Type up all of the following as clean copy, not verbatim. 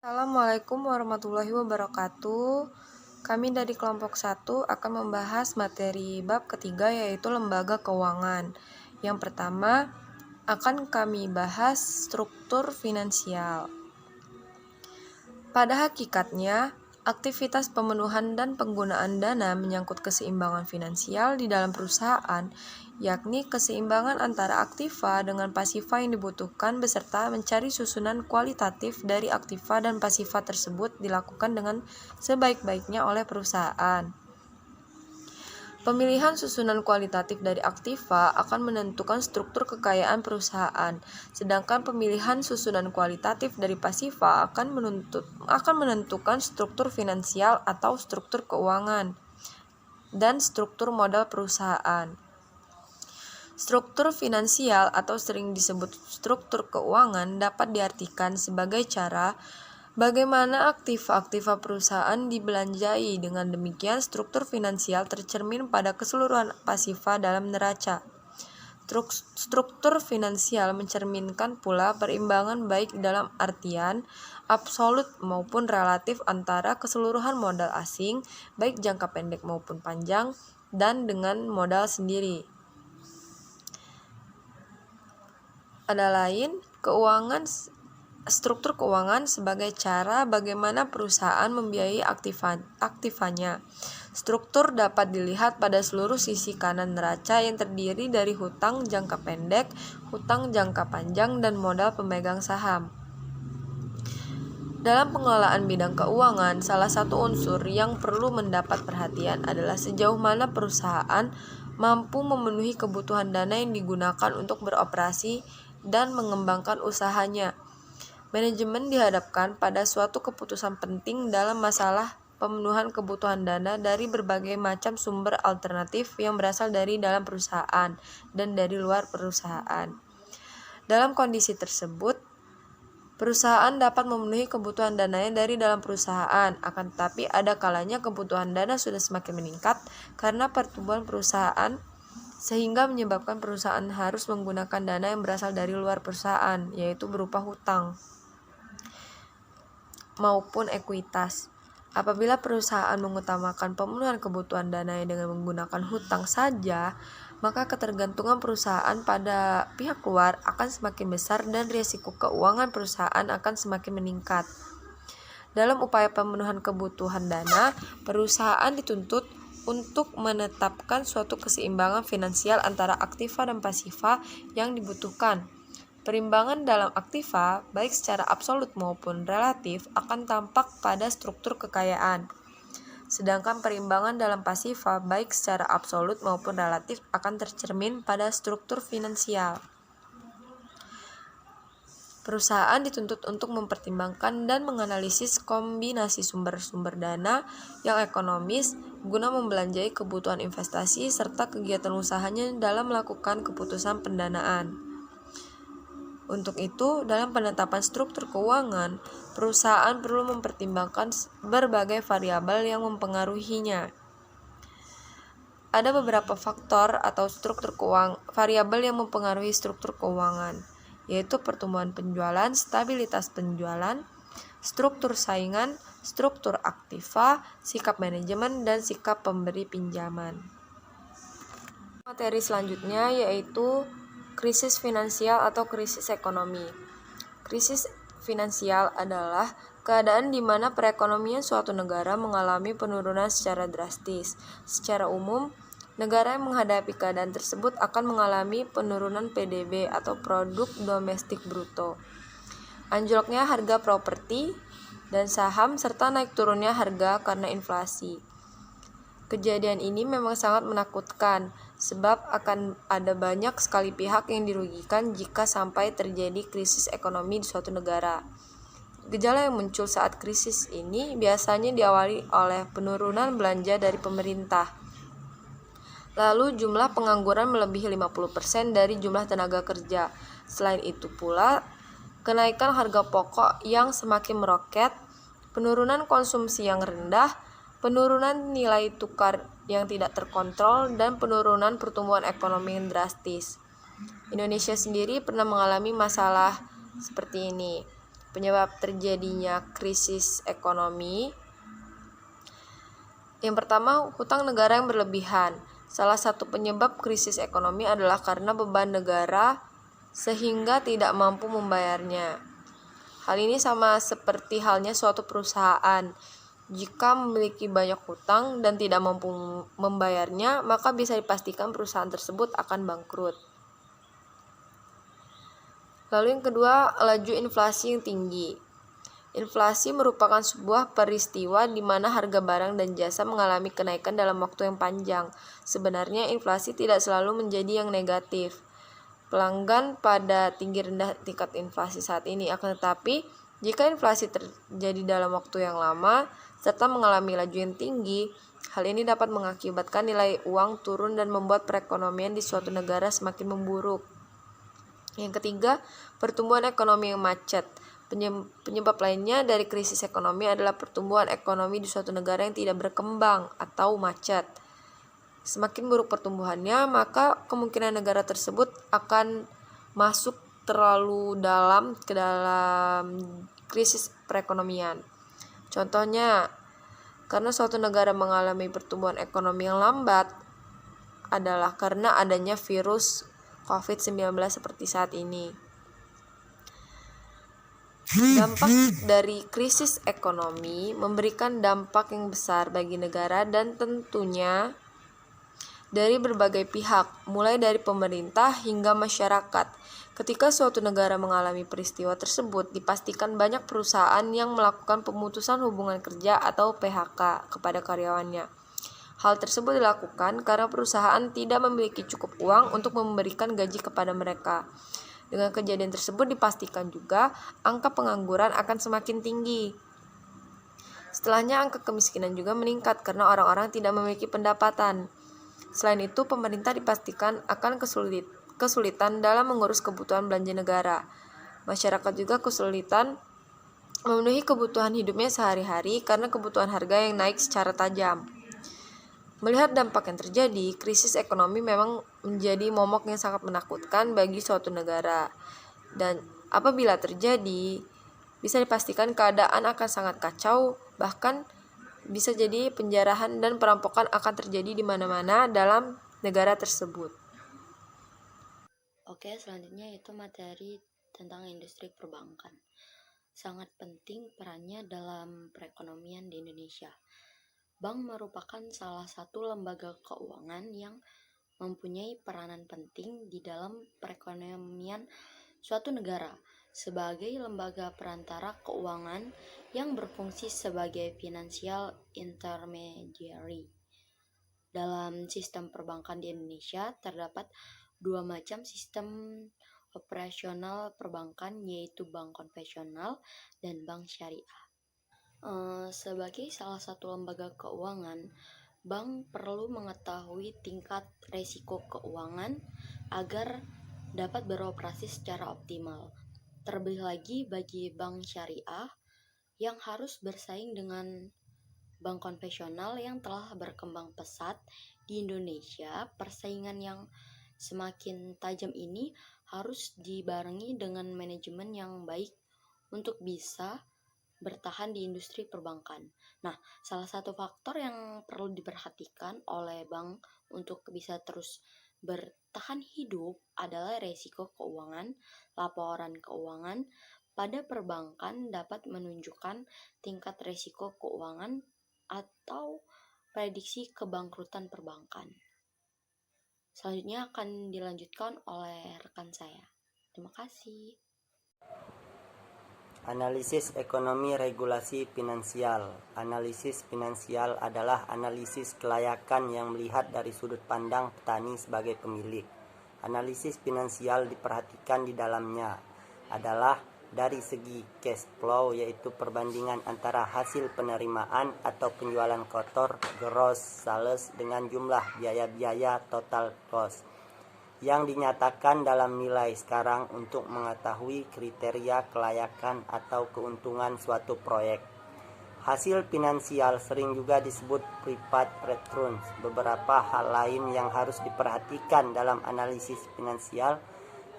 Assalamualaikum warahmatullahi wabarakatuh. Kami dari kelompok 1 akan membahas materi bab ketiga, yaitu lembaga keuangan. Yang pertama akan kami bahas struktur finansial. Pada hakikatnya, aktivitas pemenuhan dan penggunaan dana menyangkut keseimbangan finansial di dalam perusahaan, yakni keseimbangan antara aktiva dengan pasiva yang dibutuhkan beserta mencari susunan kualitatif dari aktiva dan pasiva tersebut dilakukan dengan sebaik-baiknya oleh perusahaan. Pemilihan susunan kualitatif dari aktiva akan menentukan struktur kekayaan perusahaan, sedangkan pemilihan susunan kualitatif dari pasiva akan menentukan struktur finansial atau struktur keuangan dan struktur modal perusahaan. Struktur finansial atau sering disebut struktur keuangan dapat diartikan sebagai cara bagaimana aktiva-aktiva perusahaan dibelanjai. Dengan demikian, struktur finansial tercermin pada keseluruhan pasiva dalam neraca. Struktur finansial mencerminkan pula perimbangan baik dalam artian absolut maupun relatif antara keseluruhan modal asing, baik jangka pendek maupun panjang, dan dengan modal sendiri. Ada lain, struktur keuangan sebagai cara bagaimana perusahaan membiayai aktivanya. Struktur dapat dilihat pada seluruh sisi kanan neraca yang terdiri dari hutang jangka pendek, hutang jangka panjang, dan modal pemegang saham. Dalam pengelolaan bidang keuangan, salah satu unsur yang perlu mendapat perhatian adalah sejauh mana perusahaan mampu memenuhi kebutuhan dana yang digunakan untuk beroperasi dan mengembangkan usahanya. Manajemen dihadapkan pada suatu keputusan penting dalam masalah pemenuhan kebutuhan dana dari berbagai macam sumber alternatif yang berasal dari dalam perusahaan dan dari luar perusahaan. Dalam kondisi tersebut, perusahaan dapat memenuhi kebutuhan dananya dari dalam perusahaan, akan tetapi ada kalanya kebutuhan dana sudah semakin meningkat karena pertumbuhan perusahaan sehingga menyebabkan perusahaan harus menggunakan dana yang berasal dari luar perusahaan, yaitu berupa hutang maupun ekuitas. Apabila perusahaan mengutamakan pemenuhan kebutuhan dananya dengan menggunakan hutang saja, maka ketergantungan perusahaan pada pihak luar akan semakin besar dan risiko keuangan perusahaan akan semakin meningkat. Dalam upaya pemenuhan kebutuhan dana, perusahaan dituntut untuk menetapkan suatu keseimbangan finansial antara aktiva dan pasiva yang dibutuhkan. Perimbangan dalam aktiva, baik secara absolut maupun relatif, akan tampak pada struktur kekayaan. Sedangkan perimbangan dalam pasiva, baik secara absolut maupun relatif, akan tercermin pada struktur finansial. Perusahaan dituntut untuk mempertimbangkan dan menganalisis kombinasi sumber-sumber dana yang ekonomis guna membelanjai kebutuhan investasi serta kegiatan usahanya dalam melakukan keputusan pendanaan. Untuk itu, dalam penetapan struktur keuangan, perusahaan perlu mempertimbangkan berbagai variabel yang mempengaruhinya. Ada beberapa faktor atau variabel yang mempengaruhi struktur keuangan, yaitu pertumbuhan penjualan, stabilitas penjualan, struktur saingan, struktur aktiva, sikap manajemen, dan sikap pemberi pinjaman. Materi selanjutnya yaitu krisis finansial atau krisis ekonomi. Krisis finansial adalah keadaan di mana perekonomian suatu negara mengalami penurunan secara drastis. Secara umum, negara yang menghadapi keadaan tersebut akan mengalami penurunan PDB atau produk domestik bruto, anjloknya harga properti dan saham, serta naik turunnya harga karena inflasi. Kejadian ini memang sangat menakutkan, sebab akan ada banyak sekali pihak yang dirugikan jika sampai terjadi krisis ekonomi di suatu negara. Gejala yang muncul saat krisis ini biasanya diawali oleh penurunan belanja dari pemerintah. Lalu jumlah pengangguran melebihi 50% dari jumlah tenaga kerja. Selain itu pula, kenaikan harga pokok yang semakin meroket, penurunan konsumsi yang rendah, penurunan nilai tukar yang tidak terkontrol, dan penurunan pertumbuhan ekonomi yang drastis. Indonesia sendiri pernah mengalami masalah seperti ini. Penyebab terjadinya krisis ekonomi. Yang pertama, hutang negara yang berlebihan. Salah satu penyebab krisis ekonomi adalah karena beban negara sehingga tidak mampu membayarnya. Hal ini sama seperti halnya suatu perusahaan. Jika memiliki banyak hutang dan tidak mampu membayarnya, maka bisa dipastikan perusahaan tersebut akan bangkrut. Lalu yang kedua, laju inflasi yang tinggi. Inflasi merupakan sebuah peristiwa di mana harga barang dan jasa mengalami kenaikan dalam waktu yang panjang. Sebenarnya inflasi tidak selalu menjadi yang negatif. Pelanggan pada tinggi rendah tingkat inflasi saat ini, akan tetapi jika inflasi terjadi dalam waktu yang lama serta mengalami laju yang tinggi, hal ini dapat mengakibatkan nilai uang turun dan membuat perekonomian di suatu negara semakin memburuk. Yang ketiga, pertumbuhan ekonomi yang macet. Penyebab lainnya dari krisis ekonomi adalah pertumbuhan ekonomi di suatu negara yang tidak berkembang atau macet. Semakin buruk pertumbuhannya, maka kemungkinan negara tersebut akan masuk terlalu dalam ke dalam krisis perekonomian. Contohnya, karena suatu negara mengalami pertumbuhan ekonomi yang lambat adalah karena adanya virus COVID-19 seperti saat ini. Dampak dari krisis ekonomi memberikan dampak yang besar bagi negara dan tentunya dari berbagai pihak, mulai dari pemerintah hingga masyarakat. Ketika suatu negara mengalami peristiwa tersebut, dipastikan banyak perusahaan yang melakukan pemutusan hubungan kerja atau PHK kepada karyawannya. Hal tersebut dilakukan karena perusahaan tidak memiliki cukup uang untuk memberikan gaji kepada mereka. Dengan kejadian tersebut dipastikan juga angka pengangguran akan semakin tinggi. Setelahnya angka kemiskinan juga meningkat karena orang-orang tidak memiliki pendapatan. Selain itu, pemerintah dipastikan akan kesulitan dalam mengurus kebutuhan belanja negara. Masyarakat juga kesulitan memenuhi kebutuhan hidupnya sehari-hari karena kebutuhan harga yang naik secara tajam. Melihat dampak yang terjadi, krisis ekonomi memang menjadi momok yang sangat menakutkan bagi suatu negara. Dan apabila terjadi, bisa dipastikan keadaan akan sangat kacau, bahkan bisa jadi penjarahan dan perampokan akan terjadi di mana-mana dalam negara tersebut. Oke, selanjutnya itu materi tentang industri perbankan. Sangat penting perannya dalam perekonomian di Indonesia. Bank merupakan salah satu lembaga keuangan yang mempunyai peranan penting di dalam perekonomian suatu negara sebagai lembaga perantara keuangan yang berfungsi sebagai financial intermediary. Dalam sistem perbankan di Indonesia terdapat dua macam sistem operasional perbankan, yaitu bank konvensional dan bank syariah. Sebagai salah satu lembaga keuangan, bank perlu mengetahui tingkat risiko keuangan agar dapat beroperasi secara optimal. Terlebih lagi bagi bank syariah yang harus bersaing dengan bank konvensional yang telah berkembang pesat di Indonesia. Persaingan yang semakin tajam ini harus dibarengi dengan manajemen yang baik untuk bisa bertahan di industri perbankan. Nah, salah satu faktor yang perlu diperhatikan oleh bank untuk bisa terus bertahan hidup adalah risiko keuangan. Laporan keuangan pada perbankan dapat menunjukkan tingkat risiko keuangan atau prediksi kebangkrutan perbankan. Selanjutnya akan dilanjutkan oleh rekan saya. Terima kasih. Analisis ekonomi regulasi finansial. Analisis finansial adalah analisis kelayakan yang melihat dari sudut pandang petani sebagai pemilik. Analisis finansial diperhatikan di dalamnya adalah dari segi cash flow, yaitu perbandingan antara hasil penerimaan atau penjualan kotor gross sales dengan jumlah biaya-biaya total cost yang dinyatakan dalam nilai sekarang untuk mengetahui kriteria kelayakan atau keuntungan suatu proyek. Hasil finansial sering juga disebut private returns. Beberapa hal lain yang harus diperhatikan dalam analisis finansial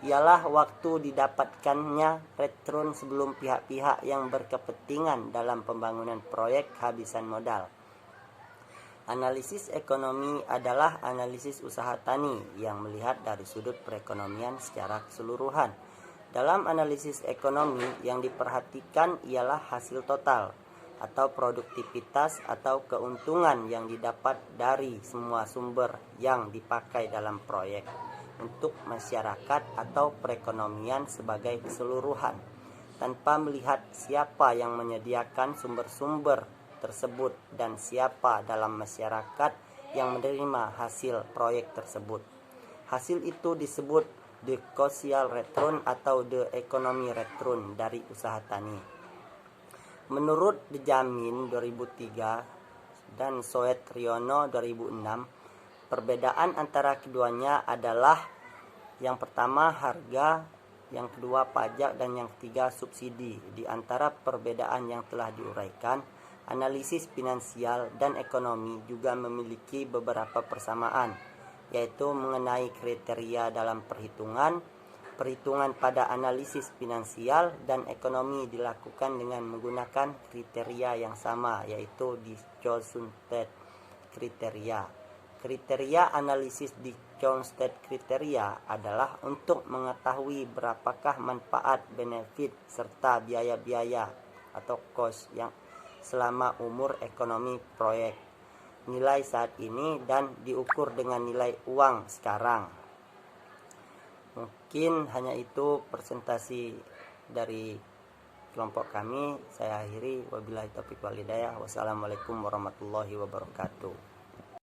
ialah waktu didapatkannya return sebelum pihak-pihak yang berkepentingan dalam pembangunan proyek kehabisan modal. Analisis ekonomi adalah analisis usaha tani yang melihat dari sudut perekonomian secara keseluruhan. Dalam analisis ekonomi yang diperhatikan ialah hasil total atau produktivitas atau keuntungan yang didapat dari semua sumber yang dipakai dalam proyek untuk masyarakat atau perekonomian sebagai keseluruhan, tanpa melihat siapa yang menyediakan sumber-sumber tersebut dan siapa dalam masyarakat yang menerima hasil proyek tersebut. Hasil itu disebut the social return atau the economy return dari usaha tani. Menurut Dejamin 2003 dan Soet Riono 2006, perbedaan antara keduanya adalah yang pertama harga, yang kedua pajak, dan yang ketiga subsidi. Di antara perbedaan yang telah diuraikan, analisis finansial dan ekonomi juga memiliki beberapa persamaan, yaitu mengenai kriteria dalam perhitungan pada analisis finansial dan ekonomi dilakukan dengan menggunakan kriteria yang sama, yaitu di Johnson-Tate kriteria. Kriteria analisis di Johnson-Tate kriteria adalah untuk mengetahui berapakah manfaat, benefit, serta biaya-biaya atau cost yang selama umur ekonomi proyek, nilai saat ini, dan diukur dengan nilai uang sekarang. Mungkin hanya itu presentasi dari kelompok kami. Saya akhiri, wabillahi taufiq wal hidayah. Wassalamualaikum warahmatullahi wabarakatuh.